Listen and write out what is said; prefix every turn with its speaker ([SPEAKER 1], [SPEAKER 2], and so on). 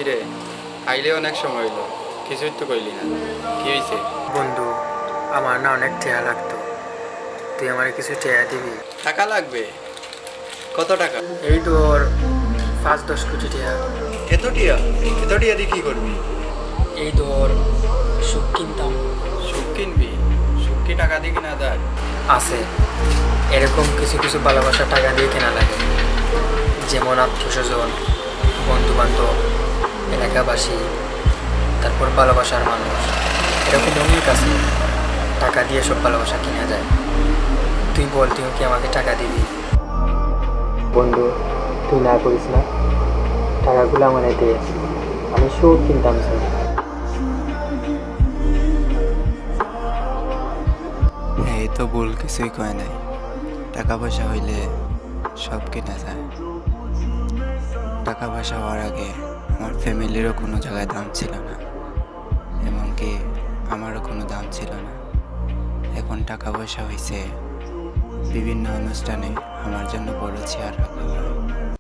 [SPEAKER 1] কিরে, আইলে অনেক সময় হইলো, কিছুই তো কইলি না। কি হয়েছে?
[SPEAKER 2] বন্ধু, আমার না অনেক টেয়া লাগতো, তুই আমার কিছু টেয়া দিবি?
[SPEAKER 1] টাকা লাগবে? কত টাকা?
[SPEAKER 2] এই তোর 5-10 কোটি টেয়া।
[SPEAKER 1] এত টিয়া? এত টিয়া দিয়ে কি করবি?
[SPEAKER 2] এই তোর সুখ কিনতাম।
[SPEAKER 1] সুখ কিনবি? সুখ কি টাকা দিয়ে কিনা যায়?
[SPEAKER 2] আছে, এরকম কিছু কিছু ভালোবাসা টাকা দিয়ে কেনা লাগে, যেমন আত্মীয়স্বজন, বন্ধু বান্ধব, এলাকাবাসী, তারপর ভালোবাসার মানুষ, এরকম অনেক আছে। টাকা দিয়ে সব ভালোবাসা কিনা যায়। তুই বল, তুই কি আমাকে টাকা দিবি? বন্ধু, তুই না করিস না, টাকাগুলো আমার দে, আমি সব কিনতাম স্যার।
[SPEAKER 3] এই তো ভুল কিছুই কয় নাই। টাকা পয়সা হইলে সব কেনা যায়। টাকা পয়সা হওয়ার আগে আমার ফ্যামিলিরও কোনো জায়গায় দাম ছিল না, এমনকি আমারও কোনো দাম ছিল না। এখন টাকা পয়সা হয়েছে, বিভিন্ন অনুষ্ঠানে আমার জন্য বড় চেয়ার রাখা হয়।